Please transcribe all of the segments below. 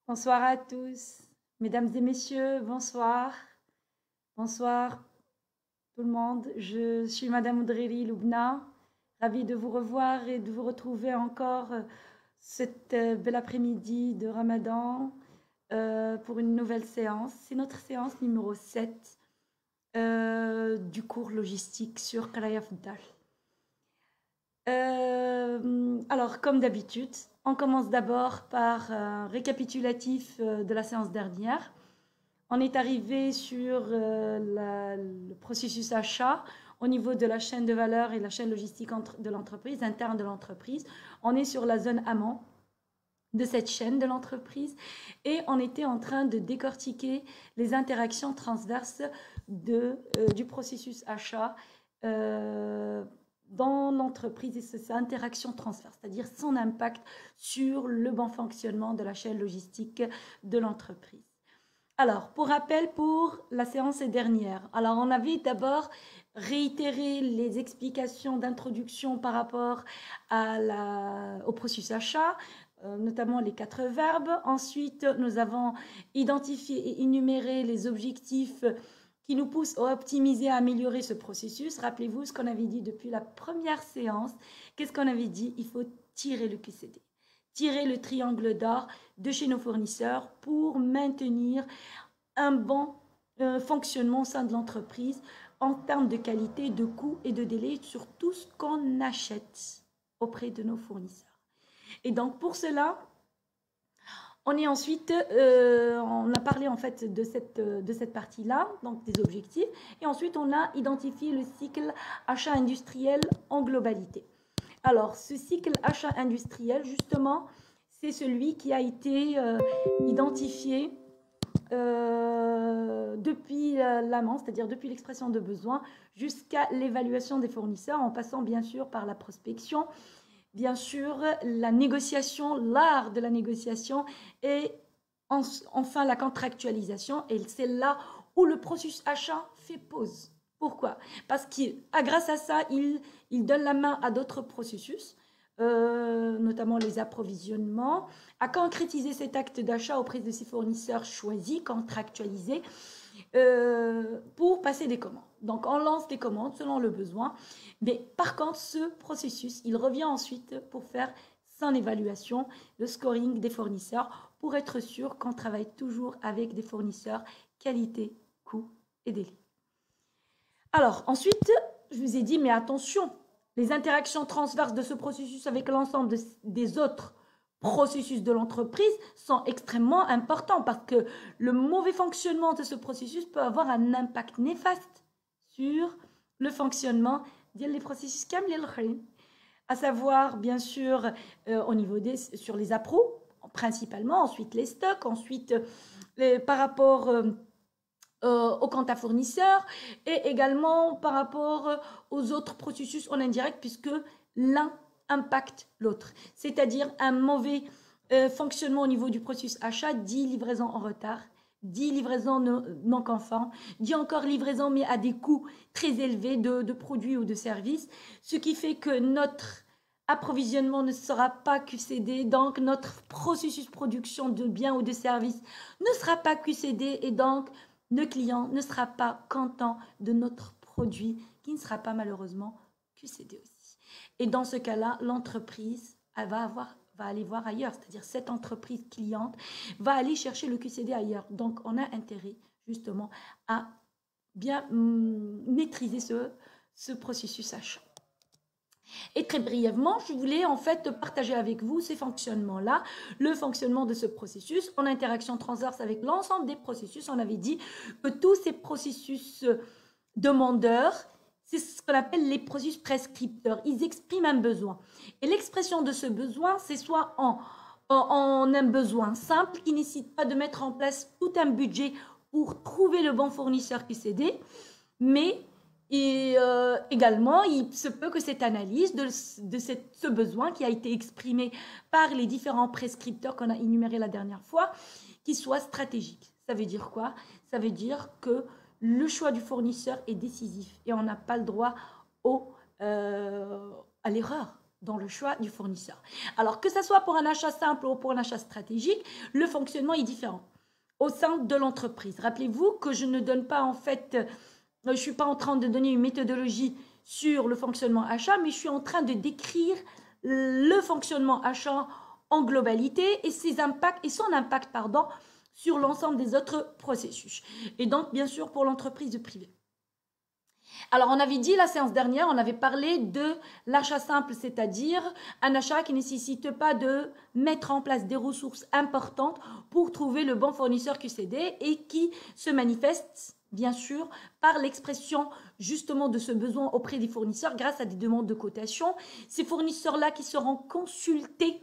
Bonsoir à tous, mesdames et messieurs, bonsoir. Bonsoir tout le monde. Je suis Madame Oudreri Loubna, ravie de vous revoir et de vous retrouver encore cette belle après-midi de Ramadan pour une nouvelle séance. C'est notre séance numéro 7 du cours logistique sur Kalaya Fouddal. Alors, comme d'habitude, on commence d'abord par un récapitulatif de la séance dernière. On est arrivé sur le processus achat au niveau de la chaîne de valeur et la chaîne logistique de l'entreprise, interne de l'entreprise. On est sur la zone amont de cette chaîne de l'entreprise et on était en train de décortiquer les interactions transverses du processus achat dans l'entreprise et cette interaction transverse, c'est-à-dire son impact sur le bon fonctionnement de la chaîne logistique de l'entreprise. Alors, pour rappel, pour la séance dernière, alors on avait d'abord réitéré les explications d'introduction par rapport au processus achat, notamment les 4 verbes. Ensuite, nous avons identifié et énuméré les objectifs qui nous poussent à optimiser, à améliorer ce processus. Rappelez-vous ce qu'on avait dit depuis la première séance. Qu'est-ce qu'on avait dit? Il faut tirer le QCD, tirer le triangle d'or de chez nos fournisseurs pour maintenir un bon fonctionnement au sein de l'entreprise en termes de qualité, de coût et de délai sur tout ce qu'on achète auprès de nos fournisseurs. Et donc pour cela, on est ensuite, on a parlé en fait de cette partie-là, donc des objectifs, et ensuite on a identifié le cycle achat industriel en globalité. Alors ce cycle achat industriel, justement, c'est celui qui a été identifié depuis l'amont, c'est-à-dire depuis l'expression de besoin, jusqu'à l'évaluation des fournisseurs, en passant bien sûr par la prospection, bien sûr la négociation, l'art de la négociation et enfin la contractualisation. Et c'est là où le processus achat fait pause. Pourquoi? Parce que grâce à ça, il donne la main à d'autres processus, notamment les approvisionnements, à concrétiser cet acte d'achat auprès de ses fournisseurs choisis, contractualisés, pour passer des commandes. Donc on lance des commandes selon le besoin, mais par contre ce processus, il revient ensuite pour faire son évaluation, le scoring des fournisseurs, pour être sûr qu'on travaille toujours avec des fournisseurs qualité, coût et délai. Alors ensuite, je vous ai dit, mais attention, les interactions transverses de ce processus avec l'ensemble des autres processus de l'entreprise sont extrêmement importants parce que le mauvais fonctionnement de ce processus peut avoir un impact néfaste sur le fonctionnement des processus à savoir bien sûr au niveau sur les appros principalement, ensuite les stocks, ensuite par rapport au compte à fournisseur et également par rapport aux autres processus en indirect puisque l'un impacte l'autre. C'est-à-dire un mauvais fonctionnement au niveau du processus achat dit livraison en retard, dit livraison non conforme, dit encore livraison mais à des coûts très élevés de produits ou de services, ce qui fait que notre approvisionnement ne sera pas QCD, donc notre processus de production de biens ou de services ne sera pas QCD et donc le client ne sera pas content de notre produit qui ne sera pas malheureusement QCD aussi. Et dans ce cas-là, l'entreprise va aller voir ailleurs, c'est-à-dire cette entreprise cliente va aller chercher le QCD ailleurs. Donc, on a intérêt justement à bien maîtriser ce processus achat. Et très brièvement, je voulais en fait partager avec vous ces fonctionnements-là, le fonctionnement de ce processus en interaction transverse avec l'ensemble des processus. On avait dit que tous ces processus demandeurs, c'est ce qu'on appelle les processus prescripteurs. Ils expriment un besoin. Et l'expression de ce besoin, c'est soit en un besoin simple qui ne nécessite pas de mettre en place tout un budget pour trouver le bon fournisseur QCD, mais également, il se peut que cette analyse de ce besoin qui a été exprimé par les différents prescripteurs qu'on a énumérés la dernière fois, qui soit stratégique. Ça veut dire quoi? Ça veut dire que le choix du fournisseur est décisif et on n'a pas le droit à l'erreur. dans le choix du fournisseur. Alors que ce soit pour un achat simple ou pour un achat stratégique, le fonctionnement est différent au sein de l'entreprise. Rappelez-vous que je ne donne pas en fait, je ne suis pas en train de donner une méthodologie sur le fonctionnement achat, mais je suis en train de décrire le fonctionnement achat en globalité et son impact sur l'ensemble des autres processus. Et donc, bien sûr, pour l'entreprise privée. Alors, on avait dit la séance dernière, on avait parlé de l'achat simple, c'est-à-dire un achat qui ne nécessite pas de mettre en place des ressources importantes pour trouver le bon fournisseur QCD et qui se manifeste, bien sûr, par l'expression justement de ce besoin auprès des fournisseurs grâce à des demandes de cotation. Ces fournisseurs-là qui seront consultés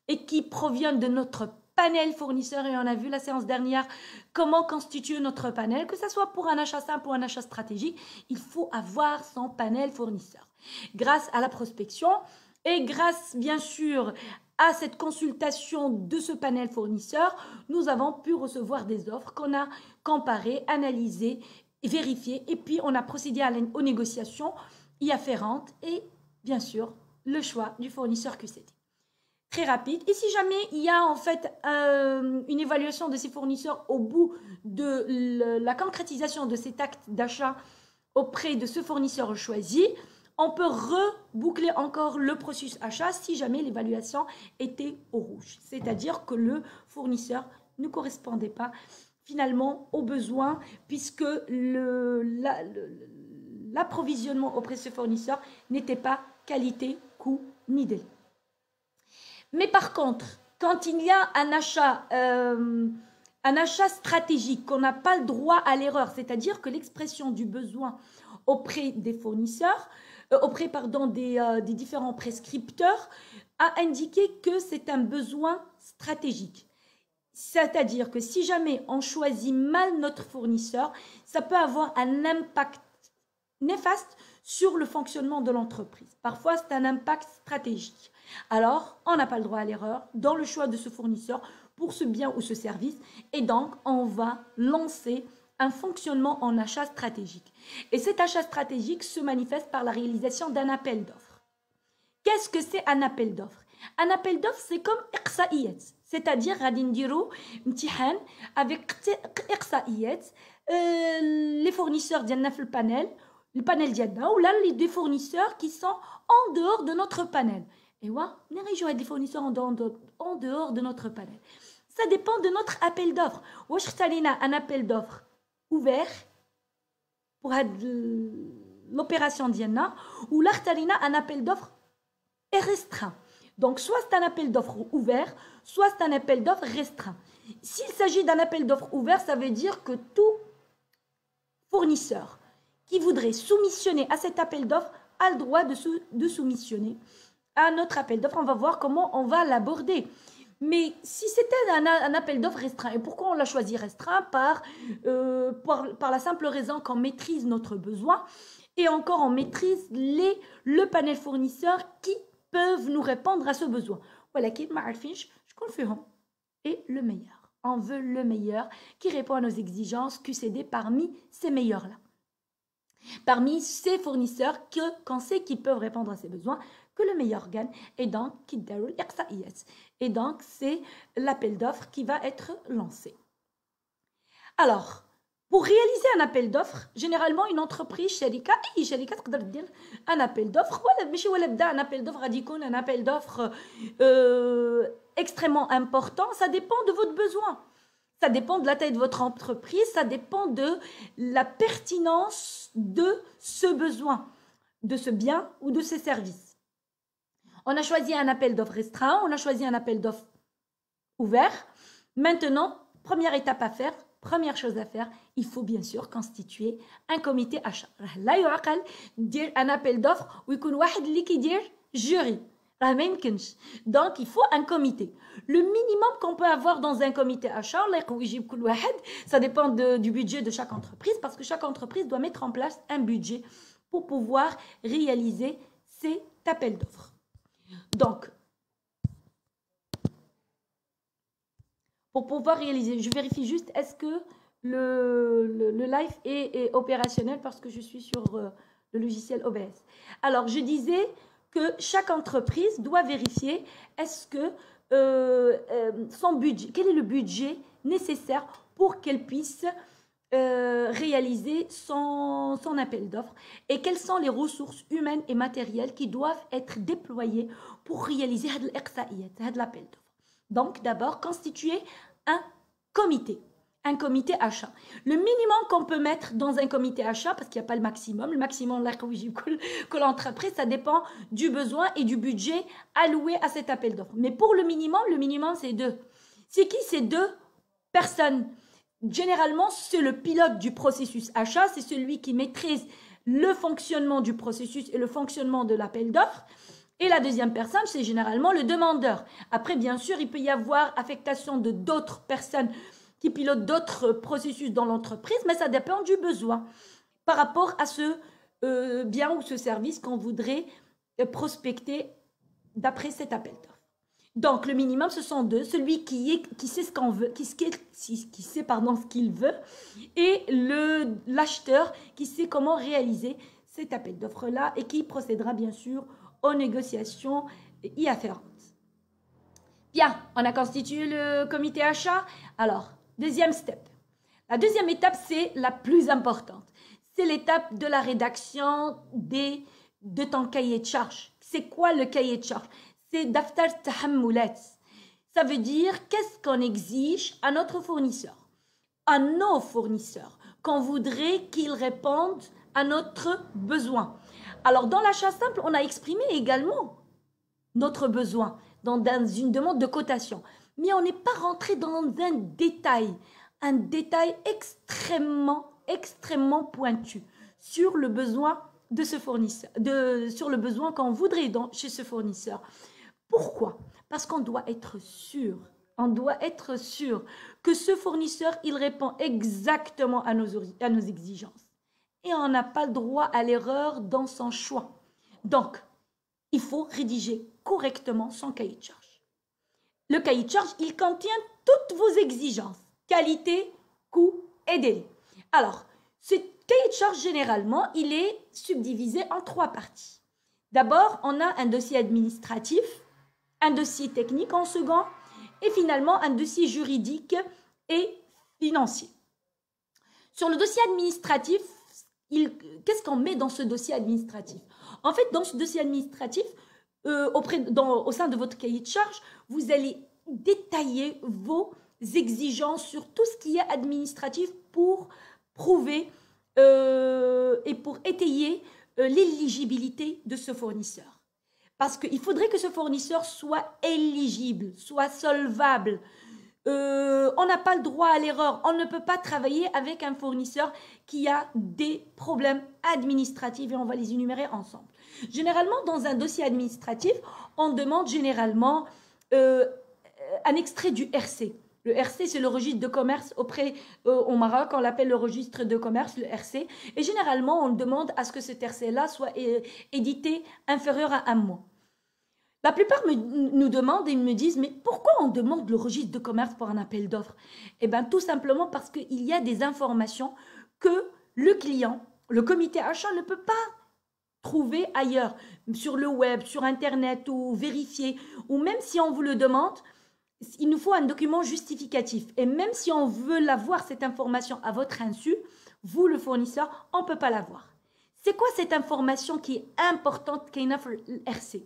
et qui proviennent de notre panel fournisseur, et on a vu la séance dernière comment constituer notre panel, que ce soit pour un achat simple ou un achat stratégique, il faut avoir son panel fournisseur. Grâce à la prospection et grâce bien sûr à cette consultation de ce panel fournisseur, nous avons pu recevoir des offres qu'on a comparées, analysées, vérifiées et puis on a procédé aux négociations y afférentes et bien sûr le choix du fournisseur QCD. Très rapide. Et si jamais il y a en fait une évaluation de ces fournisseurs au bout de la concrétisation de cet acte d'achat auprès de ce fournisseur choisi, on peut reboucler encore le processus achat si jamais l'évaluation était au rouge. C'est-à-dire que le fournisseur ne correspondait pas finalement aux besoins puisque l'approvisionnement auprès de ce fournisseur n'était pas qualité, coût ni délai. Mais par contre, quand il y a un achat stratégique, qu'on n'a pas le droit à l'erreur, c'est-à-dire que l'expression du besoin auprès des fournisseurs, auprès des différents prescripteurs, a indiqué que c'est un besoin stratégique. C'est-à-dire que si jamais on choisit mal notre fournisseur, ça peut avoir un impact néfaste sur le fonctionnement de l'entreprise. Parfois, c'est un impact stratégique. Alors, on n'a pas le droit à l'erreur dans le choix de ce fournisseur pour ce bien ou ce service. Et donc, on va lancer un fonctionnement en achat stratégique. Et cet achat stratégique se manifeste par la réalisation d'un appel d'offres. Qu'est-ce que c'est un appel d'offres? Un appel d'offres, c'est comme iqsa'iyat. C'est-à-dire, radindiro, mtihan, avec iqsa'iyat, les fournisseurs d'Yanna le panel d'Yanna, ou là, des fournisseurs qui sont en dehors de notre panel. Et ouais, les régions et des fournisseurs en dehors de notre panel. Ça dépend de notre appel d'offres. Ou un appel d'offres ouvert pour l'opération Diana, ou là, un appel d'offres restreint. Donc, soit c'est un appel d'offres ouvert, soit c'est un appel d'offres restreint. S'il s'agit d'un appel d'offres ouvert, ça veut dire que tout fournisseur qui voudrait soumissionner à cet appel d'offres a le droit de soumissionner à notre appel d'offres. On va voir comment on va l'aborder. Mais si c'était un appel d'offres restreint, et pourquoi on l'a choisi restreint? Par la simple raison qu'on maîtrise notre besoin et encore on maîtrise le panel fournisseur qui peuvent nous répondre à ce besoin. Voilà, qui m'arfiche, je confie et le meilleur. On veut le meilleur qui répond à nos exigences QCD parmi ces meilleurs-là. Parmi ces fournisseurs qu'on sait qu'ils peuvent répondre à ces besoins, que le meilleur gagne, et donc et donc c'est l'appel d'offres qui va être lancé. Alors, pour réaliser un appel d'offres, généralement une entreprise, sharika تقدر تدير un appel d'offres, ماشي ولا بدا un appel d'offres غادي يكون un appel d'offres extrêmement important, ça dépend de votre besoin. Ça dépend de la taille de votre entreprise, ça dépend de la pertinence de ce besoin, de ce bien ou de ces services. On a choisi un appel d'offres restreint, on a choisi un appel d'offres ouvert. Maintenant, première étape à faire, première chose à faire, il faut bien sûr constituer un comité achat. Là, يعقل دير un appel d'offres ويكون واحد اللي كيدير jury. Donc, il faut un comité. Le minimum qu'on peut avoir dans un comité achat, ça dépend du budget de chaque entreprise, parce que chaque entreprise doit mettre en place un budget pour pouvoir réaliser cet appel d'offres. Donc, pour pouvoir réaliser, je vérifie juste, est-ce que le live est opérationnel parce que je suis sur le logiciel OBS. Alors, je disais que chaque entreprise doit vérifier est-ce que son budget, quel est le budget nécessaire pour qu'elle puisse réaliser son appel d'offres et quelles sont les ressources humaines et matérielles qui doivent être déployées pour réaliser l'appel d'offres. Donc, d'abord, constituer un comité achat. Le minimum qu'on peut mettre dans un comité achat, parce qu'il n'y a pas le maximum que l'entreprise, ça dépend du besoin et du budget alloué à cet appel d'offres. Mais pour le minimum, c'est 2. C'est qui ces 2 personnes? Généralement, c'est le pilote du processus achat, c'est celui qui maîtrise le fonctionnement du processus et le fonctionnement de l'appel d'offres. Et la deuxième personne, c'est généralement le demandeur. Après, bien sûr, il peut y avoir affectation de d'autres personnes qui pilotent d'autres processus dans l'entreprise, mais ça dépend du besoin par rapport à ce bien ou ce service qu'on voudrait prospecter d'après cet appel d'offres. Donc, le minimum, ce sont 2. Celui qui sait ce qu'on veut, qui sait ce qu'il veut, et l'acheteur qui sait comment réaliser cet appel d'offres-là et qui procédera bien sûr aux négociations y afférentes. Bien, on a constitué le comité achat. Alors, deuxième step. La deuxième étape, c'est la plus importante. C'est l'étape de la rédaction de ton cahier de charge. C'est quoi le cahier de charge? C'est daftar tahammulat. Ça veut dire qu'est-ce qu'on exige à notre fournisseur, à nos fournisseurs, qu'on voudrait qu'ils répondent à notre besoin. Alors, dans l'achat simple, on a exprimé également notre besoin dans une demande de cotation. Mais on n'est pas rentré dans un détail extrêmement pointu sur le besoin de ce fournisseur, sur le besoin qu'on voudrait chez ce fournisseur. Pourquoi? Parce qu'on doit être sûr. On doit être sûr que ce fournisseur, il répond exactement à nos exigences. Et on n'a pas le droit à l'erreur dans son choix. Donc, il faut rédiger correctement son cahier de charge. Le cahier de charge, il contient toutes vos exigences, qualité, coût et délai. Alors, ce cahier de charge, généralement, il est subdivisé en 3 parties. D'abord, on a un dossier administratif, un dossier technique en second, et finalement un dossier juridique et financier. Sur le dossier administratif, qu'est-ce qu'on met dans ce dossier administratif? En fait, dans ce dossier administratif, au sein de votre cahier de charge, vous allez détailler vos exigences sur tout ce qui est administratif pour prouver et pour étayer l'éligibilité de ce fournisseur. Parce qu'il faudrait que ce fournisseur soit éligible, soit solvable. On n'a pas le droit à l'erreur. On ne peut pas travailler avec un fournisseur qui a des problèmes administratifs et on va les énumérer ensemble. Généralement, dans un dossier administratif, on demande généralement un extrait du RC. Le RC, c'est le registre de commerce au Maroc, on l'appelle le registre de commerce, le RC. Et généralement, on demande à ce que cet RC-là soit édité inférieur à 1 mois. La plupart nous demandent et me disent, mais pourquoi on demande le registre de commerce pour un appel d'offres? Eh bien, tout simplement parce qu'il y a des informations que le client, le comité achat ne peut pas trouver ailleurs, sur le web, sur Internet ou vérifier, ou même si on vous le demande, il nous faut un document justificatif. Et même si on veut l'avoir, cette information à votre insu, vous, le fournisseur, on ne peut pas l'avoir. C'est quoi cette information qui est importante qu'il y a dans le RC?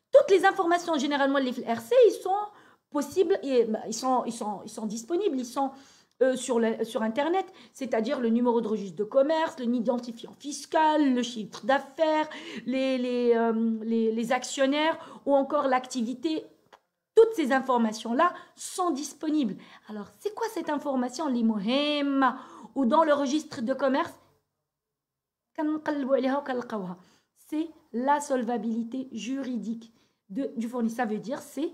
Toutes les informations, généralement, les RC, ils sont possibles, et ils sont disponibles, ils sont sur Internet, c'est-à-dire le numéro de registre de commerce, l'identifiant fiscal, le chiffre d'affaires, les actionnaires ou encore l'activité. Toutes ces informations-là sont disponibles. Alors, c'est quoi cette information, les mohemma, ou dans le registre de commerce? C'est la solvabilité juridique du fournisseur. Ça veut dire c'est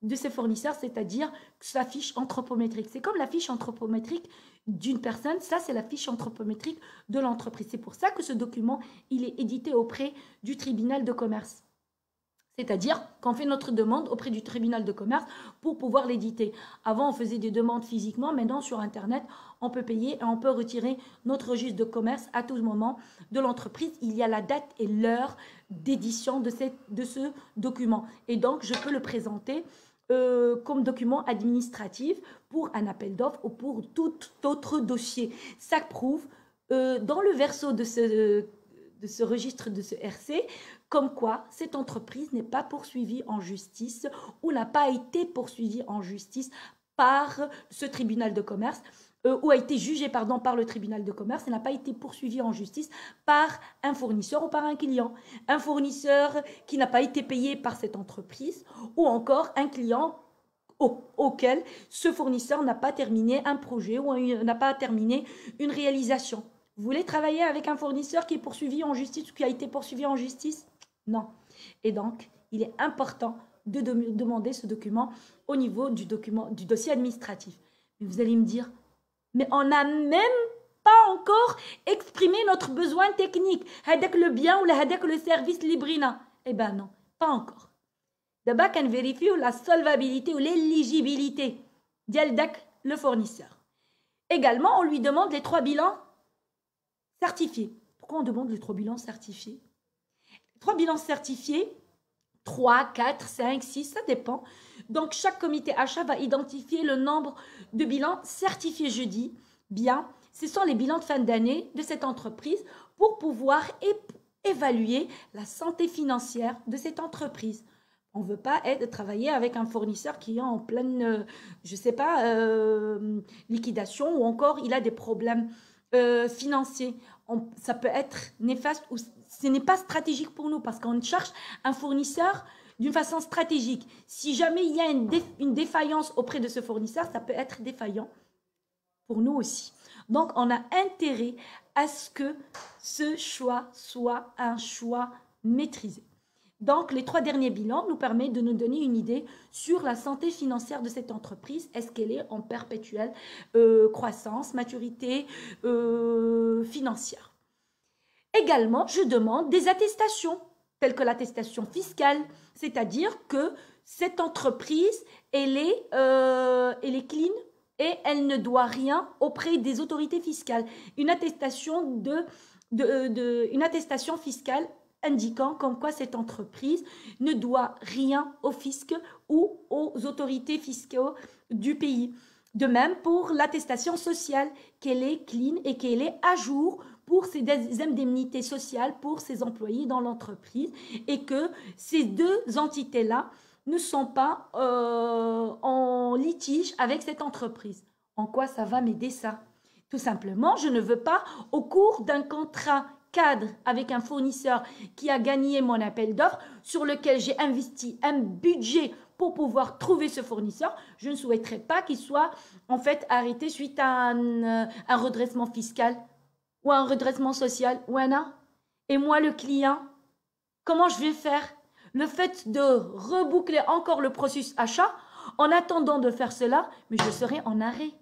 de ces fournisseurs, c'est-à-dire sa fiche anthropométrique. C'est comme la fiche anthropométrique d'une personne, ça c'est la fiche anthropométrique de l'entreprise. C'est pour ça que ce document, il est édité auprès du tribunal de commerce. C'est-à-dire qu'on fait notre demande auprès du tribunal de commerce pour pouvoir l'éditer. Avant, on faisait des demandes physiquement. Maintenant, sur Internet, on peut payer et on peut retirer notre registre de commerce à tout moment de l'entreprise. Il y a la date et l'heure d'édition de ce document. Et donc, je peux le présenter comme document administratif pour un appel d'offres ou pour tout autre dossier. Ça prouve dans le verso de ce registre, de ce RC, comme quoi cette entreprise n'est pas poursuivie en justice ou n'a pas été poursuivie en justice par ce tribunal de commerce ou a été jugée par le tribunal de commerce et n'a pas été poursuivie en justice par un fournisseur ou par un client. Un fournisseur qui n'a pas été payé par cette entreprise ou encore un client auquel ce fournisseur n'a pas terminé un projet ou n'a pas terminé une réalisation. Vous voulez travailler avec un fournisseur qui est poursuivi en justice ou qui a été poursuivi en justice? Non. Et donc, il est important de demander ce document au niveau du dossier administratif. Mais vous allez me dire, mais on n'a même pas encore exprimé notre besoin technique. Avec le bien ou avec le service librina. Eh bien non, pas encore. D'abord, on vérifie la solvabilité ou l'éligibilité le fournisseur. Également, on lui demande les 3 bilans certifiés. Pourquoi on demande les 3 bilans certifiés? 3 bilans certifiés, 3, 4, 5, 6, ça dépend. Donc, chaque comité achat va identifier le nombre de bilans certifiés, je dis bien. Ce sont les bilans de fin d'année de cette entreprise pour pouvoir évaluer la santé financière de cette entreprise. On ne veut pas travailler avec un fournisseur qui est en pleine, je ne sais pas, liquidation ou encore il a des problèmes financiers. Ça peut être néfaste ou ce n'est pas stratégique pour nous parce qu'on cherche un fournisseur d'une façon stratégique. Si jamais il y a une défaillance auprès de ce fournisseur, ça peut être défaillant pour nous aussi. Donc, on a intérêt à ce que ce choix soit un choix maîtrisé. Donc, les 3 derniers bilans nous permettent de nous donner une idée sur la santé financière de cette entreprise. Est-ce qu'elle est en perpétuelle croissance, maturité financière? Également, je demande des attestations, telles que l'attestation fiscale, c'est-à-dire que cette entreprise, elle est clean et elle ne doit rien auprès des autorités fiscales. Une attestation, une attestation fiscale indiquant comme quoi cette entreprise ne doit rien au fisc ou aux autorités fiscales du pays. De même pour l'attestation sociale, qu'elle est clean et qu'elle est à jour pour ses indemnités sociales pour ses employés dans l'entreprise et que ces 2 entités-là ne sont pas en litige avec cette entreprise. En quoi ça va m'aider ça? Tout simplement, je ne veux pas, au cours d'un contrat cadre avec un fournisseur qui a gagné mon appel d'offres, sur lequel j'ai investi un budget pour pouvoir trouver ce fournisseur, je ne souhaiterais pas qu'il soit en fait arrêté suite à un redressement fiscal ou un redressement social. Et moi, le client, comment je vais faire? Le fait de reboucler encore le processus achat, en attendant de faire cela, mais je serai en arrêt.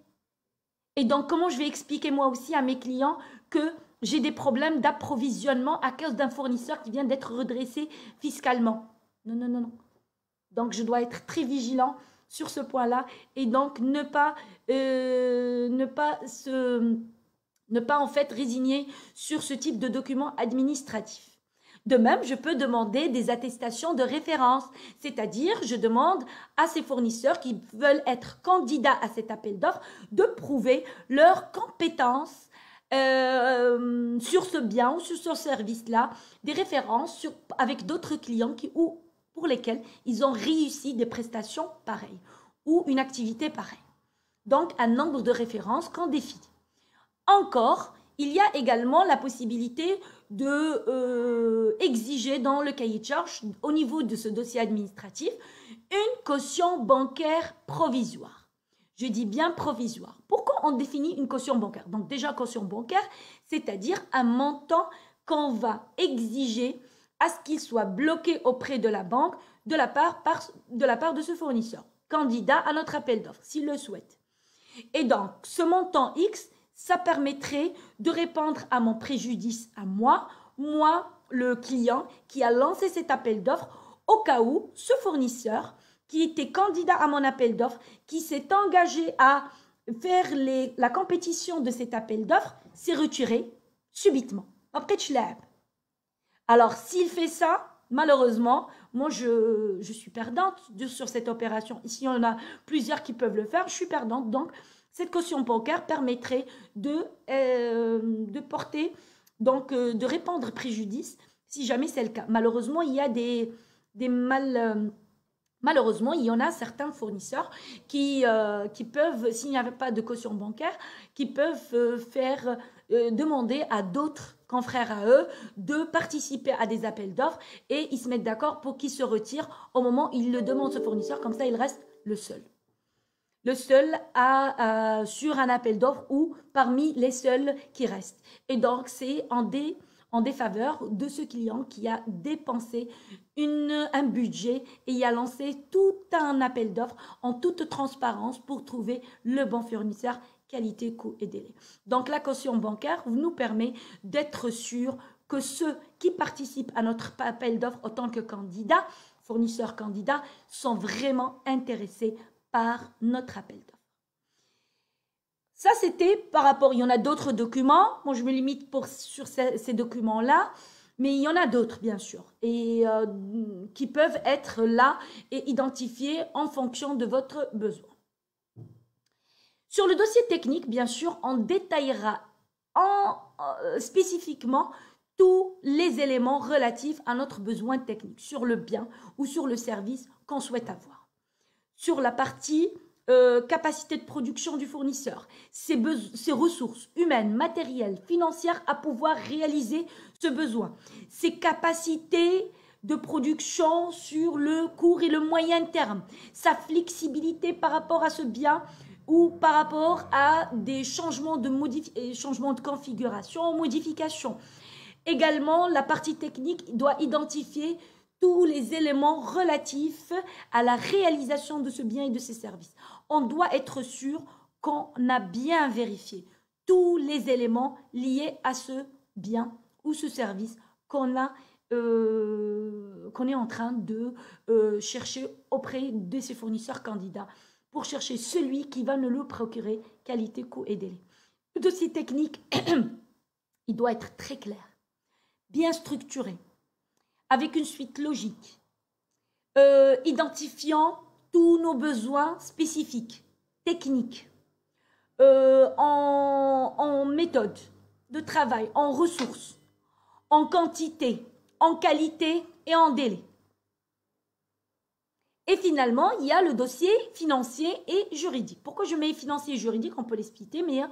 Et donc, comment je vais expliquer moi aussi à mes clients que j'ai des problèmes d'approvisionnement à cause d'un fournisseur qui vient d'être redressé fiscalement? Non, non, non, non. Donc, je dois être très vigilant sur ce point-là et donc ne pas en fait résigner sur ce type de document administratif. De même, je peux demander des attestations de référence, c'est-à-dire je demande à ces fournisseurs qui veulent être candidats à cet appel d'offres de prouver leurs compétences sur ce bien ou sur ce service-là, des références avec d'autres clients pour lesquels ils ont réussi des prestations pareilles ou une activité pareille. Donc, un nombre de références qu'on définit. Encore, il y a également la possibilité de exiger dans le cahier de charges, au niveau de ce dossier administratif, une caution bancaire provisoire. Je dis bien provisoire. Pourquoi on définit une caution bancaire? Donc déjà, caution bancaire, c'est-à-dire un montant qu'on va exiger à ce qu'il soit bloqué auprès de la banque de la part de ce fournisseur, candidat à notre appel d'offres, s'il le souhaite. Et donc, ce montant X, ça permettrait de répondre à mon préjudice à moi, le client qui a lancé cet appel d'offres, au cas où ce fournisseur qui était candidat à mon appel d'offres, qui s'est engagé à faire la compétition de cet appel d'offres, s'est retiré subitement. Alors, s'il fait ça, malheureusement, moi, je suis perdante sur cette opération. Ici, il y en a plusieurs qui peuvent le faire. Je suis perdante. Donc, cette caution bancaire permettrait de porter, donc de répandre préjudice si jamais c'est le cas. Malheureusement, il y a malheureusement, il y en a certains fournisseurs qui peuvent, s'il n'y avait pas de caution bancaire, qui peuvent demander à d'autres confrères à eux de participer à des appels d'offres et ils se mettent d'accord pour qu'ils se retirent au moment où ils le demandent ce fournisseur. Comme ça, il reste le seul. Le seul sur un appel d'offres ou parmi les seuls qui restent. Et donc, c'est en défaveur de ce client qui a dépensé un budget et y a lancé tout un appel d'offres en toute transparence pour trouver le bon fournisseur, qualité, coût et délai. Donc la caution bancaire nous permet d'être sûr que ceux qui participent à notre appel d'offres en tant que candidats, fournisseurs candidats, sont vraiment intéressés par notre appel d'offres. Ça, c'était par rapport, il y en a d'autres documents. Moi, je me limite sur ces documents-là, mais il y en a d'autres, bien sûr, et qui peuvent être là et identifiés en fonction de votre besoin. Sur le dossier technique, bien sûr, on détaillera spécifiquement tous les éléments relatifs à notre besoin technique, sur le bien ou sur le service qu'on souhaite avoir. Sur la partie capacité de production du fournisseur, ses ressources humaines, matérielles, financières à pouvoir réaliser ce besoin, ses capacités de production sur le court et le moyen terme, sa flexibilité par rapport à ce bien ou par rapport à des changements de configuration, modifications. Également, la partie technique doit identifier tous les éléments relatifs à la réalisation de ce bien et de ses services. On doit être sûr qu'on a bien vérifié tous les éléments liés à ce bien ou ce service qu'on est en train de chercher auprès de ses fournisseurs candidats pour chercher celui qui va nous le procurer, qualité, coût et délai. Le dossier technique, il doit être très clair, bien structuré, avec une suite logique, identifiant tous nos besoins spécifiques, techniques, en méthode de travail, en ressources, en quantité, en qualité et en délai. Et finalement, il y a le dossier financier et juridique. Pourquoi je mets financier et juridique? On peut l'expliquer, mais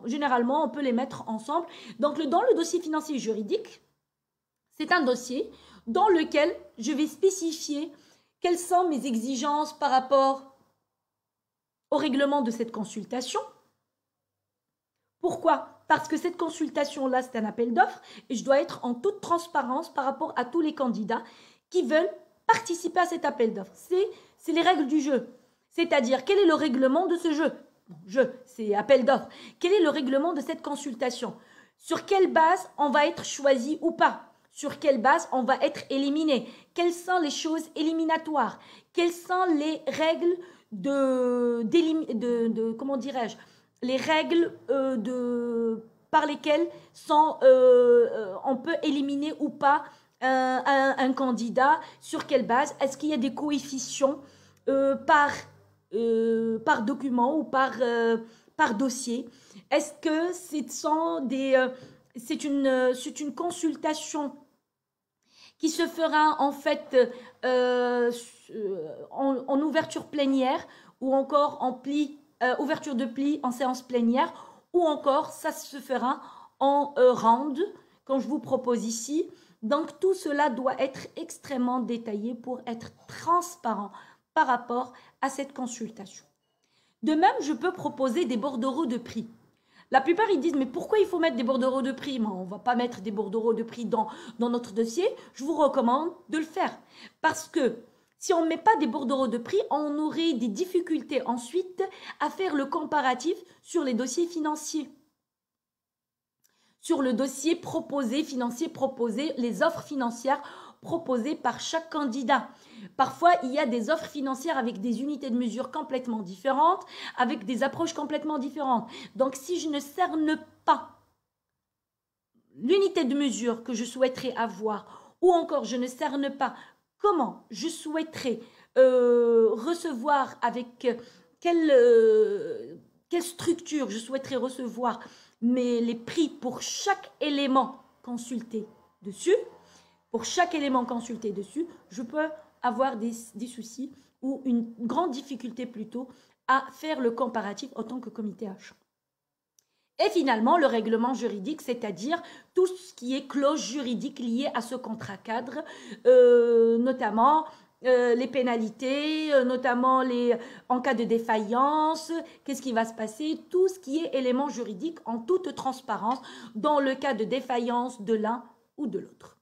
généralement, on peut les mettre ensemble. Donc, dans le dossier financier et juridique, c'est un dossier dans lequel je vais spécifier quelles sont mes exigences par rapport au règlement de cette consultation. Pourquoi? Parce que cette consultation-là, c'est un appel d'offres et je dois être en toute transparence par rapport à tous les candidats qui veulent participer à cet appel d'offres. C'est les règles du jeu. C'est-à-dire, quel est le règlement de ce jeu? Jeu, c'est appel d'offres. Quel est le règlement de cette consultation? Sur quelle base on va être choisi ou pas? Sur quelle base on va être éliminé? Quelles sont les choses éliminatoires? Quelles sont les règles comment dirais-je? Les règles par lesquelles on peut éliminer ou pas un candidat, sur quelle base? Est-ce qu'il y a des coefficients par document ou par dossier? Est-ce que c'est une consultation qui se fera en fait en ouverture plénière ou encore en ouverture de pli en séance plénière, ou encore ça se fera en round, comme je vous propose ici. Donc, tout cela doit être extrêmement détaillé pour être transparent par rapport à cette consultation. De même, je peux proposer des bordereaux de prix. La plupart, ils disent, mais pourquoi il faut mettre des bordereaux de prix? On ne va pas mettre des bordereaux de prix dans notre dossier. Je vous recommande de le faire. Parce que si on ne met pas des bordereaux de prix, on aurait des difficultés ensuite à faire le comparatif sur les dossiers financiers. Sur le dossier financier proposé, les offres financières proposées par chaque candidat. Parfois, il y a des offres financières avec des unités de mesure complètement différentes, avec des approches complètement différentes. Donc, si je ne cerne pas l'unité de mesure que je souhaiterais avoir, ou encore je ne cerne pas comment je souhaiterais recevoir, avec quelle structure je souhaiterais recevoir les prix pour chaque élément consulté dessus, je peux avoir des soucis ou une grande difficulté plutôt à faire le comparatif en tant que comité achat. Et finalement, le règlement juridique, c'est-à-dire tout ce qui est clause juridique liée à ce contrat cadre, notamment les pénalités, notamment en cas de défaillance, qu'est-ce qui va se passer, tout ce qui est élément juridique en toute transparence dans le cas de défaillance de l'un ou de l'autre.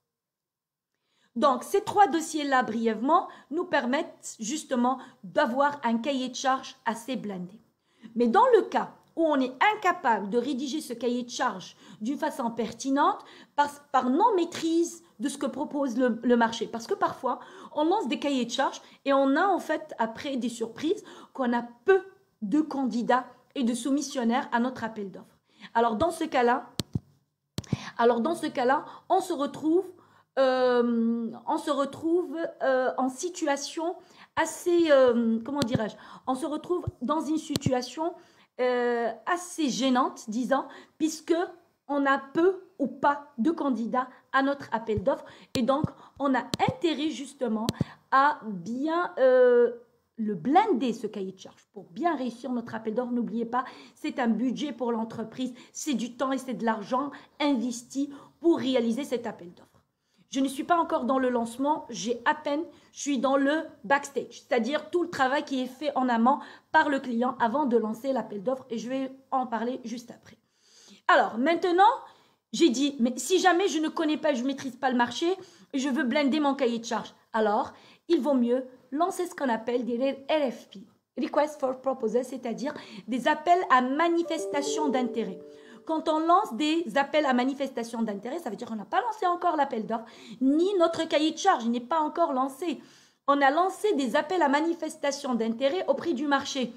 Donc, ces 3 dossiers-là, brièvement, nous permettent justement d'avoir un cahier de charges assez blindé. Mais dans le cas où on est incapable de rédiger ce cahier de charges d'une façon pertinente par non-maîtrise de ce que propose le marché. Parce que parfois, on lance des cahiers de charges et on a en fait, après des surprises, qu'on a peu de candidats et de soumissionnaires à notre appel d'offres. Alors, dans ce cas-là, on se retrouve en situation assez, comment dirais-je, on se retrouve dans une situation assez gênante, disons, puisque on a peu ou pas de candidats à notre appel d'offres et donc on a intérêt justement à bien le blinder, ce cahier de charges, pour bien réussir notre appel d'offres. N'oubliez pas, c'est un budget pour l'entreprise, c'est du temps et c'est de l'argent investi pour réaliser cet appel d'offres. Je ne suis pas encore dans le lancement, je suis dans le backstage, c'est-à-dire tout le travail qui est fait en amont par le client avant de lancer l'appel d'offres et je vais en parler juste après. Alors maintenant, j'ai dit, mais si jamais je ne connais pas, je ne maîtrise pas le marché et je veux blinder mon cahier de charges, alors il vaut mieux lancer ce qu'on appelle des RFP, Request for Proposal, c'est-à-dire des appels à manifestation d'intérêt. Quand on lance des appels à manifestation d'intérêt, ça veut dire qu'on n'a pas lancé encore l'appel d'offres, ni notre cahier de charges n'est pas encore lancé. On a lancé des appels à manifestation d'intérêt au prix du marché,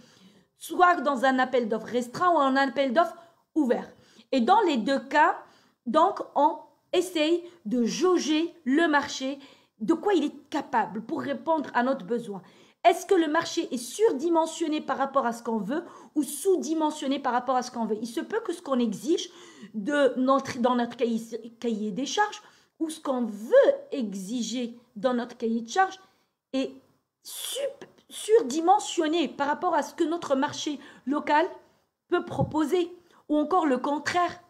soit dans un appel d'offres restreint ou un appel d'offres ouvert. Et dans les 2 cas, donc, on essaye de jauger le marché, de quoi il est capable pour répondre à notre besoin. Est-ce que le marché est surdimensionné par rapport à ce qu'on veut ou sous-dimensionné par rapport à ce qu'on veut? Il se peut que ce qu'on exige dans notre cahier des charges ou ce qu'on veut exiger dans notre cahier de charges est surdimensionné par rapport à ce que notre marché local peut proposer ou encore le contraire.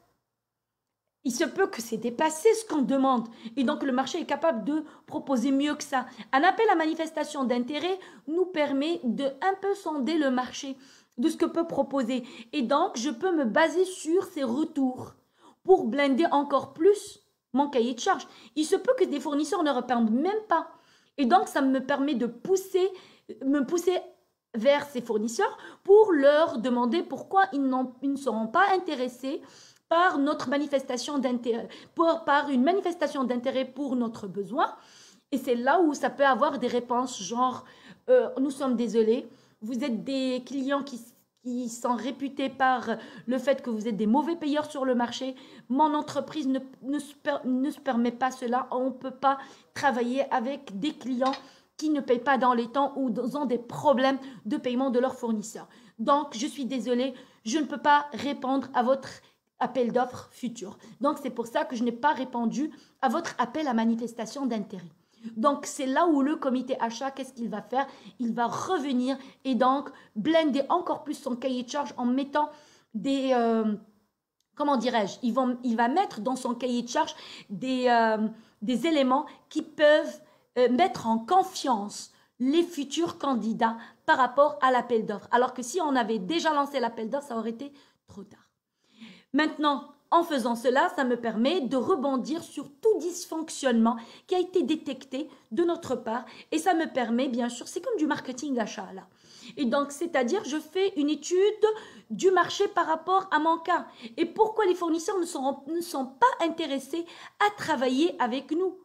Il se peut que c'est dépassé ce qu'on demande et donc le marché est capable de proposer mieux que ça. Un appel à manifestation d'intérêt nous permet de un peu sonder le marché de ce que peut proposer et donc je peux me baser sur ces retours pour blinder encore plus mon cahier de charges. Il se peut que des fournisseurs ne répondent même pas et donc ça me permet de me pousser vers ces fournisseurs pour leur demander pourquoi ils ne seront pas intéressés par notre manifestation d'intérêt, par une manifestation d'intérêt pour notre besoin. Et c'est là où ça peut avoir des réponses genre nous sommes désolés, vous êtes des clients qui sont réputés par le fait que vous êtes des mauvais payeurs sur le marché. Mon entreprise ne se permet pas cela. On ne peut pas travailler avec des clients qui ne payent pas dans les temps ou ont des problèmes de paiement de leurs fournisseurs. Donc, je suis désolée, je ne peux pas répondre à votre appel d'offres futur. Donc, c'est pour ça que je n'ai pas répondu à votre appel à manifestation d'intérêt. Donc, c'est là où le comité achat, qu'est-ce qu'il va faire? Il va revenir et donc blinder encore plus son cahier de charges en mettant des... comment dirais-je? Il va mettre dans son cahier de charges des éléments qui peuvent mettre en confiance les futurs candidats par rapport à l'appel d'offres. Alors que si on avait déjà lancé l'appel d'offres, ça aurait été trop tard. Maintenant, en faisant cela, ça me permet de rebondir sur tout dysfonctionnement qui a été détecté de notre part et ça me permet, bien sûr, c'est comme du marketing achat là. Et donc, c'est-à-dire, je fais une étude du marché par rapport à mon cas et pourquoi les fournisseurs ne sont pas intéressés à travailler avec nous.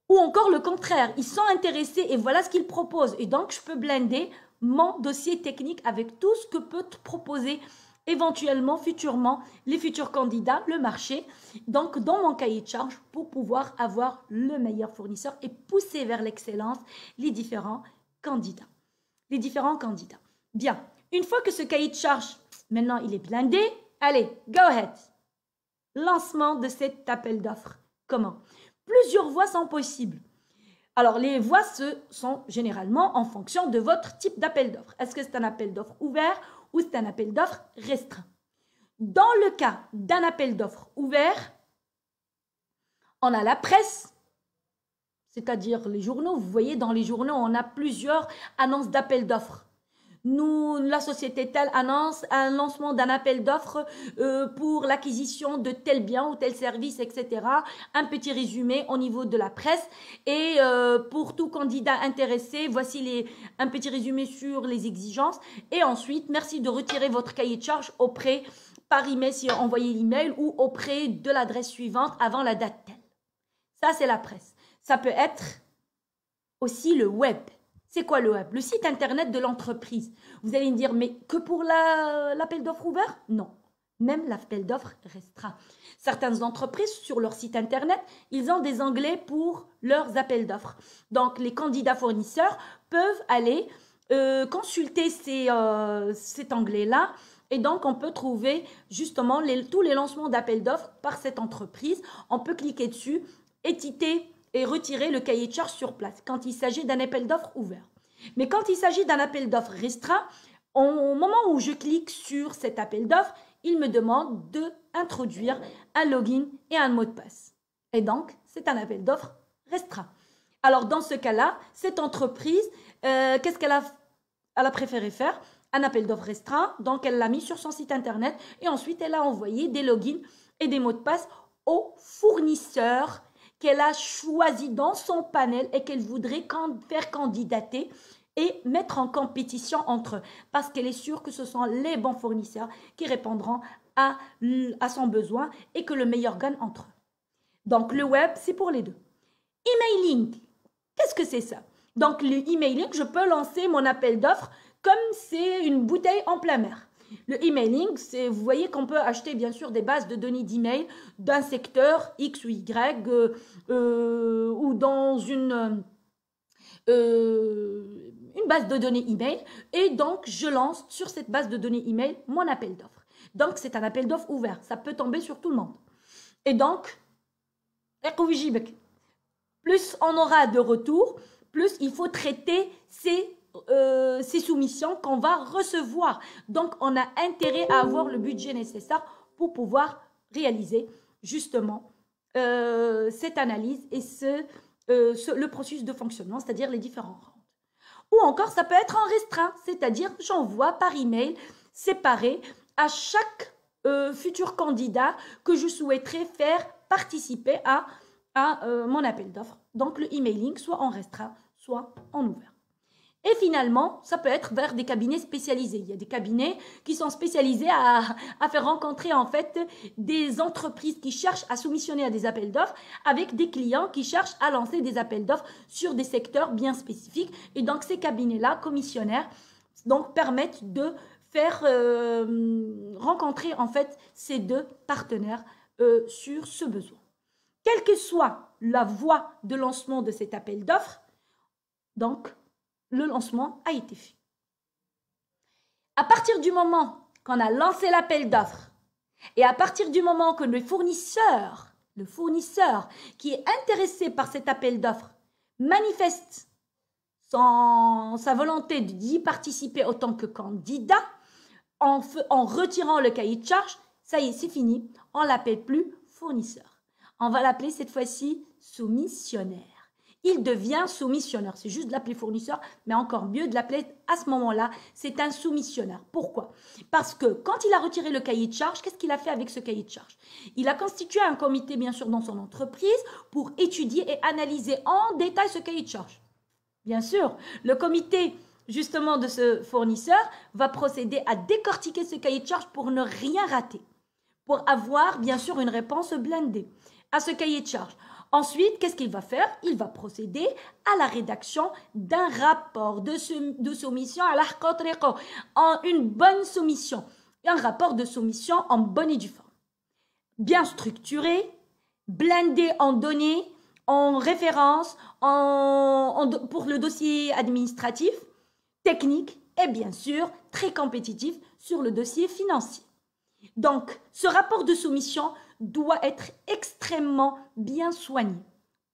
Ou encore le contraire, ils sont intéressés et voilà ce qu'ils proposent. Et donc, je peux blinder mon dossier technique avec tout ce que peut proposer éventuellement, futurement, les futurs candidats, le marché. Donc, dans mon cahier de charge pour pouvoir avoir le meilleur fournisseur et pousser vers l'excellence les différents candidats. Bien, une fois que ce cahier de charge, maintenant, il est blindé, allez, go ahead. Lancement de cet appel d'offres. Comment? Plusieurs voies sont possibles. Alors, les voies sont généralement en fonction de votre type d'appel d'offres. Est-ce que c'est un appel d'offres ouvert ou c'est un appel d'offres restreint? Dans le cas d'un appel d'offres ouvert, on a la presse, c'est-à-dire les journaux. Vous voyez, dans les journaux, on a plusieurs annonces d'appels d'offres. Nous, la société telle annonce un lancement d'un appel d'offres pour l'acquisition de tel bien ou tel service, etc. Un petit résumé au niveau de la presse. Et pour tout candidat intéressé, voici un petit résumé sur les exigences. Et ensuite, merci de retirer votre cahier de charge par email si envoyez l'email ou auprès de l'adresse suivante avant la date telle. Ça, c'est la presse. Ça peut être aussi le web. C'est quoi le web? Le site internet de l'entreprise. Vous allez me dire, mais que pour l'appel d'offres ouvert? Non, même l'appel d'offres restreint. Certaines entreprises, sur leur site internet, ils ont des onglets pour leurs appels d'offres. Donc, les candidats fournisseurs peuvent aller consulter cet onglet-là. Et donc, on peut trouver justement tous les lancements d'appels d'offres par cette entreprise. On peut cliquer dessus, éditer et retirer le cahier de charge sur place quand il s'agit d'un appel d'offres ouvert. Mais quand il s'agit d'un appel d'offres restreint, au moment où je clique sur cet appel d'offres, il me demande d'introduire un login et un mot de passe. Et donc, c'est un appel d'offres restreint. Alors, dans ce cas-là, cette entreprise, qu'est-ce qu'elle a préféré faire? Un appel d'offres restreint, donc elle l'a mis sur son site internet et ensuite elle a envoyé des logins et des mots de passe aux fournisseurs qu'elle a choisi dans son panel et qu'elle voudrait faire candidater et mettre en compétition entre eux. Parce qu'elle est sûre que ce sont les bons fournisseurs qui répondront à son besoin et que le meilleur gagne entre eux. Donc, le web, c'est pour les deux. Emailing, qu'est-ce que c'est ça? Donc, le emailing, je peux lancer mon appel d'offres comme c'est une bouteille en plein mer. Le emailing, vous voyez qu'on peut acheter bien sûr des bases de données d'email d'un secteur X ou Y ou dans une base de données email et donc je lance sur cette base de données email mon appel d'offres. Donc c'est un appel d'offres ouvert, ça peut tomber sur tout le monde. Et donc, plus on aura de retours, plus il faut traiter ces soumissions qu'on va recevoir. Donc, on a intérêt à avoir le budget nécessaire pour pouvoir réaliser justement cette analyse et le processus de fonctionnement, c'est-à-dire les différents rounds. Ou encore, ça peut être en restreint, c'est-à-dire j'envoie par email séparé à chaque futur candidat que je souhaiterais faire participer à mon appel d'offres. Donc, le emailing, soit en restreint, soit en ouvert. Et finalement, ça peut être vers des cabinets spécialisés. Il y a des cabinets qui sont spécialisés à faire rencontrer en fait des entreprises qui cherchent à soumissionner à des appels d'offres avec des clients qui cherchent à lancer des appels d'offres sur des secteurs bien spécifiques. Et donc, ces cabinets-là, commissionnaires, donc, permettent de faire rencontrer en fait ces deux partenaires sur ce besoin. Quelle que soit la voie de lancement de cet appel d'offres, donc, le lancement a été fait. À partir du moment qu'on a lancé l'appel d'offres et à partir du moment que le fournisseur qui est intéressé par cet appel d'offres manifeste sa volonté d'y participer en tant que candidat, en retirant le cahier de charge, ça y est, c'est fini. On ne l'appelle plus fournisseur. On va l'appeler cette fois-ci soumissionnaire. Il devient soumissionnaire. C'est juste de l'appeler fournisseur, mais encore mieux de l'appeler à ce moment-là, c'est un soumissionnaire. Pourquoi? Parce que quand il a retiré le cahier de charge, qu'est-ce qu'il a fait avec ce cahier de charge? Il a constitué un comité, bien sûr, dans son entreprise pour étudier et analyser en détail ce cahier de charge. Bien sûr, le comité, justement, de ce fournisseur va procéder à décortiquer ce cahier de charge pour ne rien rater, pour avoir, bien sûr, une réponse blindée à ce cahier de charge. Ensuite, qu'est-ce qu'il va faire? Il va procéder à la rédaction d'un rapport de soumission à l'Arcotrico, en une bonne soumission, un rapport de soumission en bonne et due forme, bien structuré, blindé en données, en références, pour le dossier administratif, technique et bien sûr très compétitif sur le dossier financier. Donc, ce rapport de soumission doit être extrêmement bien soigné.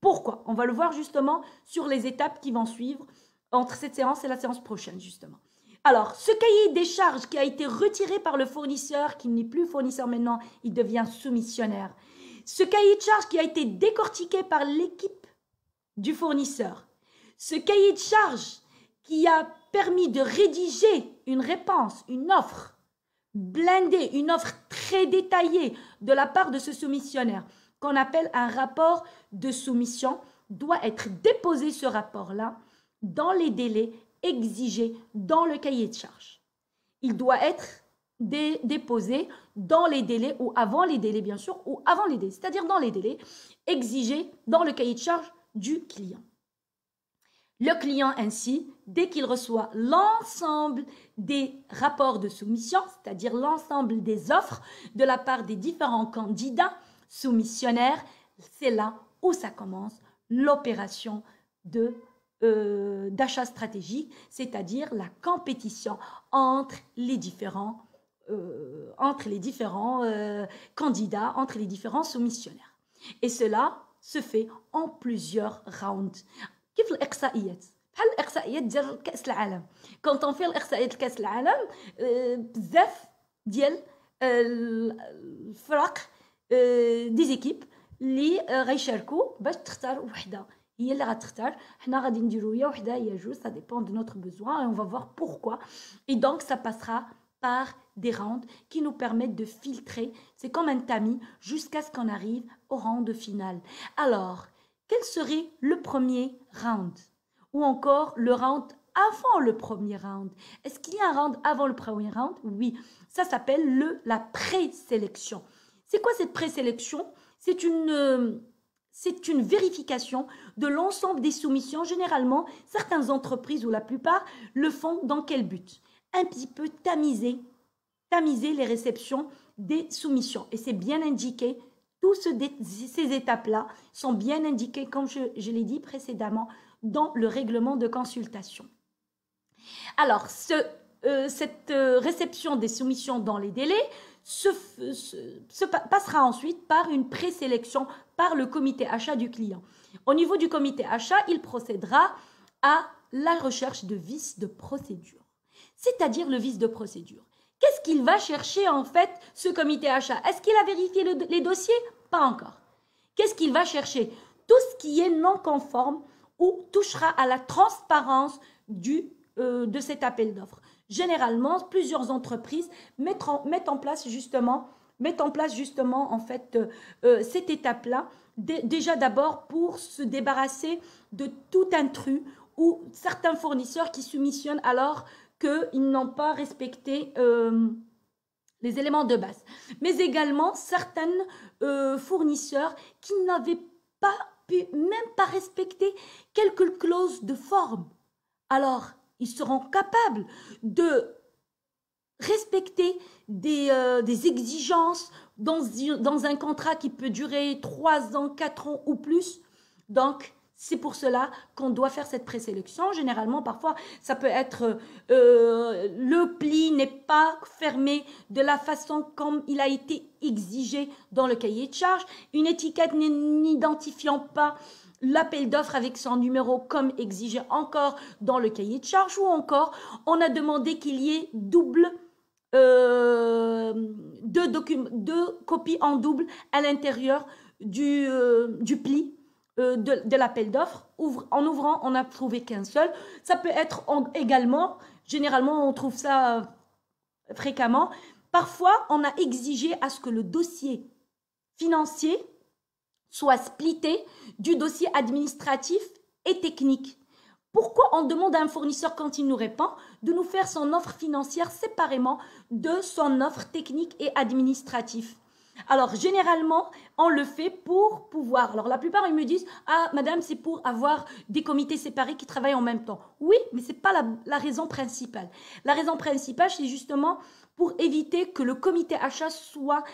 Pourquoi? On va le voir justement sur les étapes qui vont suivre entre cette séance et la séance prochaine, justement. Alors, ce cahier des charges qui a été retiré par le fournisseur, qui n'est plus fournisseur maintenant, il devient soumissionnaire. Ce cahier de charges qui a été décortiqué par l'équipe du fournisseur. Ce cahier de charges qui a permis de rédiger une réponse, une offre blindée, une offre très détaillée de la part de ce soumissionnaire, qu'on appelle un rapport de soumission, doit être déposé, ce rapport-là, dans les délais exigés dans le cahier de charges. Il doit être déposé dans les délais, ou avant les délais bien sûr, ou avant les délais, c'est-à-dire dans les délais exigés dans le cahier de charges du client. Le client ainsi, dès qu'il reçoit l'ensemble des rapports de soumission, c'est-à-dire l'ensemble des offres de la part des différents candidats soumissionnaires, c'est là où ça commence l'opération d'achat stratégique, c'est-à-dire la compétition entre les différents candidats, entre les différents soumissionnaires. Et cela se fait en plusieurs rounds. كيف الإقصائيات بحال الإقصائيات ديال كأس العالم كونط اون في الإقصائيات كأس العالم بزاف ديال الفرق دي زيكيب اللي غيشاركوا باش تختار وحده هي اللي غتختار حنا غادي نديرو يا وحده يا جوج ça dépend de notre besoin et on va voir pourquoi et donc ça passera par des rounds qui nous permettent de filtrer, c'est comme un tamis jusqu'à ce qu'on arrive au round final. Alors quel serait le premier round? Ou encore le round avant le premier round? Est-ce qu'il y a un round avant le premier round? Oui, ça s'appelle la présélection. C'est quoi cette présélection? C'est une vérification de l'ensemble des soumissions. Généralement, certaines entreprises ou la plupart le font dans quel but? Un petit peu tamiser les réceptions des soumissions. Et c'est bien indiqué. Toutes ces étapes-là sont bien indiquées, comme je l'ai dit précédemment, dans le règlement de consultation. Alors, cette réception des soumissions dans les délais passera ensuite par une présélection par le comité achat du client. Au niveau du comité achat, il procédera à la recherche de vices de procédure, c'est-à-dire le vice de procédure. Qu'est-ce qu'il va chercher en fait, ce comité achat? Est-ce qu'il a vérifié les dossiers? Pas encore. Qu'est-ce qu'il va chercher? Tout ce qui est non conforme ou touchera à la transparence de cet appel d'offres. Généralement, plusieurs entreprises mettent en place justement en fait cette étape-là, déjà d'abord pour se débarrasser de tout intrus ou certains fournisseurs qui soumissionnent alors qu'ils n'ont pas respecté les éléments de base. Mais également certains fournisseurs qui n'avaient pas pu même pas respecter quelques clauses de forme. Alors, ils seront capables de respecter des exigences dans un contrat qui peut durer 3 ans, 4 ans ou plus. Donc, c'est pour cela qu'on doit faire cette présélection. Généralement, parfois, ça peut être le pli n'est pas fermé de la façon comme il a été exigé dans le cahier de charges. Une étiquette n'identifiant pas l'appel d'offres avec son numéro comme exigé encore dans le cahier de charges. Ou encore, on a demandé qu'il y ait deux copies en double à l'intérieur du pli de l'appel d'offres. En ouvrant, on n'a trouvé qu'un seul. Ça peut être également, généralement on trouve ça fréquemment, parfois on a exigé à ce que le dossier financier soit splitté du dossier administratif et technique. Pourquoi on demande à un fournisseur, quand il nous répond, de nous faire son offre financière séparément de son offre technique et administrative? Alors, généralement, on le fait pour pouvoir. Alors, la plupart, ils me disent, ah, madame, c'est pour avoir des comités séparés qui travaillent en même temps. Oui, mais ce n'est pas la raison principale. La raison principale, c'est justement pour éviter que le comité achat soit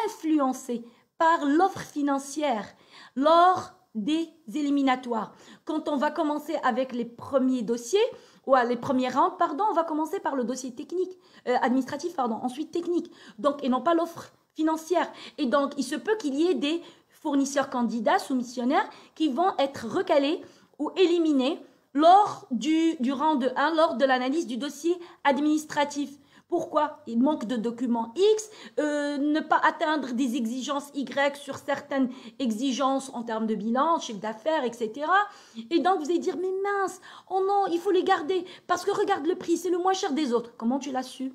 influencé par l'offre financière lors des éliminatoires. Quand on va commencer avec les premiers dossiers, ou les premiers rounds, pardon, on va commencer par le dossier technique, administratif, pardon, ensuite technique. Donc, et non pas l'offre financière. Et donc, il se peut qu'il y ait des fournisseurs candidats, soumissionnaires, qui vont être recalés ou éliminés lors du round 1, lors de l'analyse du dossier administratif. Pourquoi? Il manque de documents X, ne pas atteindre des exigences Y sur certaines exigences en termes de bilan, chiffre d'affaires, etc. Et donc, vous allez dire, mais mince, oh non, il faut les garder, parce que regarde le prix, c'est le moins cher des autres. Comment tu l'as su?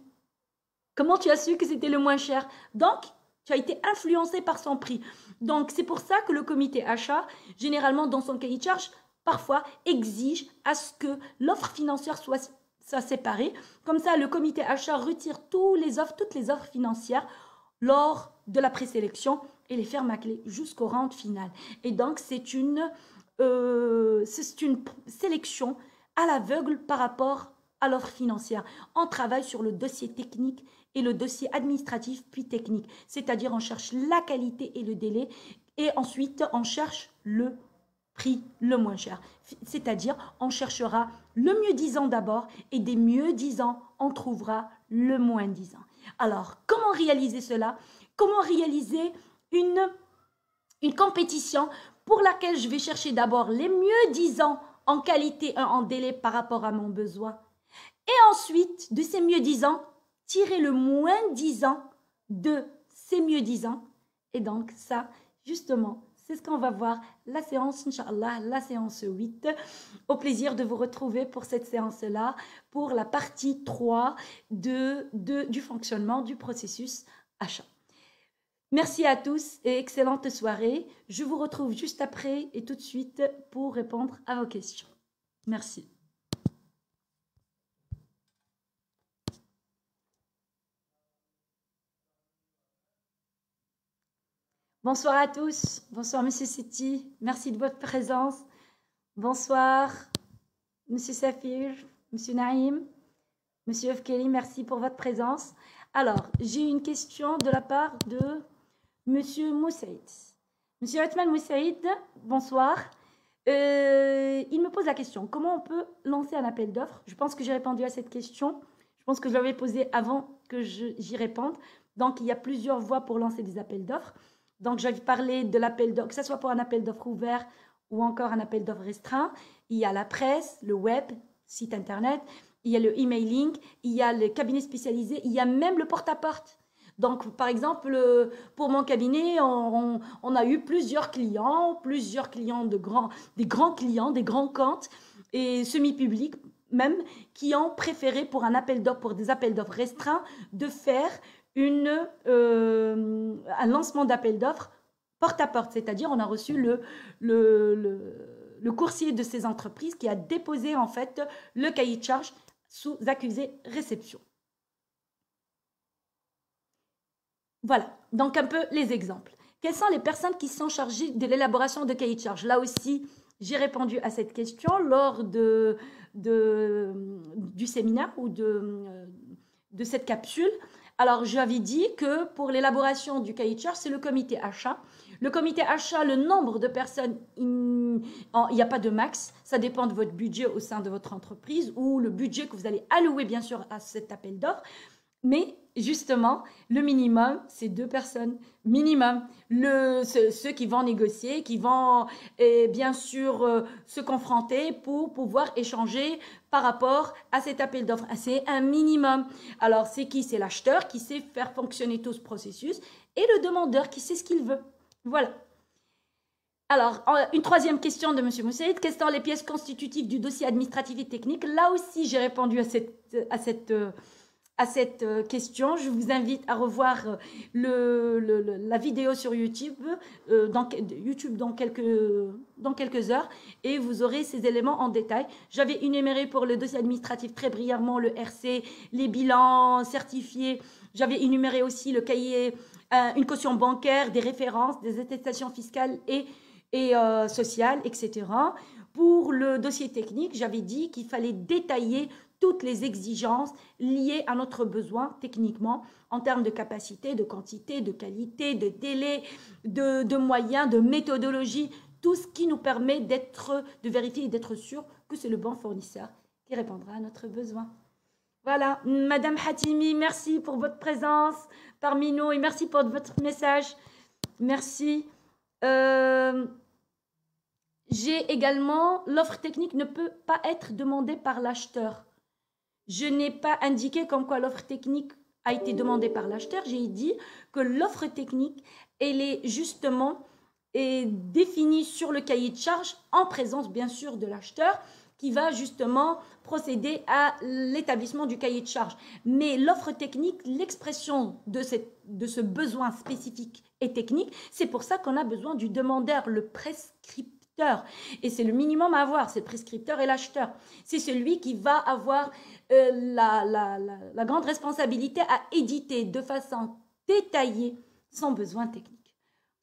Comment tu as su que c'était le moins cher? Donc, tu as été influencé par son prix. Donc, c'est pour ça que le comité achat, généralement dans son cahier de charge, parfois exige à ce que l'offre financière soit séparée. Comme ça, le comité achat retire toutes les offres financières lors de la présélection et les ferme à clé jusqu'au round final. Et donc, c'est une sélection à l'aveugle par rapport à l'offre financière. On travaille sur le dossier technique et le dossier administratif puis technique. C'est-à-dire, on cherche la qualité et le délai et ensuite, on cherche le prix le moins cher. C'est-à-dire, on cherchera le mieux disant d'abord et des mieux disants, on trouvera le moins disant. Alors, comment réaliser cela? Comment réaliser une compétition pour laquelle je vais chercher d'abord les mieux disants en qualité et en délai par rapport à mon besoin. Et ensuite, de ces mieux disants, tirer le moins disant de ces mieux disants. Et donc, ça, justement, c'est ce qu'on va voir la séance, Inch'Allah, la séance 8. Au plaisir de vous retrouver pour cette séance-là, pour la partie 3 du fonctionnement du processus achat. Merci à tous et excellente soirée. Je vous retrouve juste après et tout de suite pour répondre à vos questions. Merci. Bonsoir à tous. Bonsoir, Monsieur Siti. Merci de votre présence. Bonsoir, Monsieur Safir, Monsieur Naïm, Monsieur Efkeli, merci pour votre présence. Alors, j'ai une question de la part de Monsieur Moussaïd. Monsieur Othman Moussaïd, bonsoir. Il me pose la question, comment on peut lancer un appel d'offres? Je pense que j'ai répondu à cette question. Je pense que je l'avais posée avant que j'y réponde. Donc, il y a plusieurs voies pour lancer des appels d'offres. Donc, je vais parler de l'appel d'offres, que ce soit pour un appel d'offres ouvert ou encore un appel d'offres restreint. Il y a la presse, le web, site internet, il y a le emailing, il y a le cabinet spécialisé, il y a même le porte-à-porte. Donc, par exemple, pour mon cabinet, on a eu plusieurs clients des grands clients, des grands comptes et semi-publics même, qui ont préféré pour un appel d'offres, pour des appels d'offres restreints, de faire un lancement d'appel d'offres porte-à-porte, c'est-à-dire on a reçu le coursier de ces entreprises qui a déposé en fait le cahier de charge sous accusé réception. Voilà, donc un peu les exemples. Quelles sont les personnes qui sont chargées de l'élaboration de cahier de charge? Là aussi, j'ai répondu à cette question lors du séminaire ou de cette capsule. Alors, j'avais dit que pour l'élaboration du cahier de charge, c'est le comité achat. Le comité achat, le nombre de personnes, il n'y a pas de max. Ça dépend de votre budget au sein de votre entreprise ou le budget que vous allez allouer, bien sûr, à cet appel d'offres. Mais justement, le minimum, c'est 2 personnes. Minimum. Ceux qui vont négocier, qui vont bien sûr se confronter pour pouvoir échanger par rapport à cet appel d'offres. C'est un minimum. Alors, c'est qui? C'est l'acheteur qui sait faire fonctionner tout ce processus et le demandeur qui sait ce qu'il veut. Voilà. Alors, une troisième question de M. Moussaïd. Quelles sont les pièces constitutives du dossier administratif et technique? Là aussi, j'ai répondu à cette à cette question. Je vous invite à revoir la vidéo sur YouTube, dans quelques heures, et vous aurez ces éléments en détail. J'avais énuméré pour le dossier administratif très brièvement le RC, les bilans certifiés. J'avais énuméré aussi le cahier, une caution bancaire, des références, des attestations fiscales et sociales, etc. Pour le dossier technique, j'avais dit qu'il fallait détailler toutes les exigences liées à notre besoin techniquement en termes de capacité, de quantité, de qualité, de délai, de moyens, de méthodologie, tout ce qui nous permet de vérifier et d'être sûr que c'est le bon fournisseur qui répondra à notre besoin. Voilà, Madame Hatimi, merci pour votre présence parmi nous et merci pour votre message. Merci. J'ai également, l'offre technique ne peut pas être demandée par l'acheteur. Je n'ai pas indiqué comme quoi l'offre technique a été demandée par l'acheteur. J'ai dit que l'offre technique, elle est justement définie sur le cahier de charge en présence bien sûr de l'acheteur qui va justement procéder à l'établissement du cahier de charge. Mais l'offre technique, l'expression de ce besoin spécifique et technique, c'est pour ça qu'on a besoin du demandeur, le prescripteur. Et c'est le minimum à avoir, c'est le prescripteur et l'acheteur. C'est celui qui va avoir la grande responsabilité à éditer de façon détaillée son besoin technique.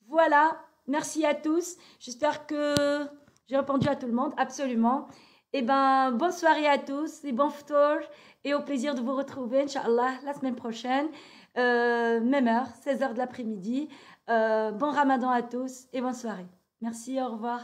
Voilà, merci à tous. J'espère que j'ai répondu à tout le monde, absolument. Eh bien, bonne soirée à tous et bon ftour et au plaisir de vous retrouver, Inch'Allah, la semaine prochaine, même heure, 16h de l'après-midi. Bon ramadan à tous et bonne soirée. Merci, au revoir.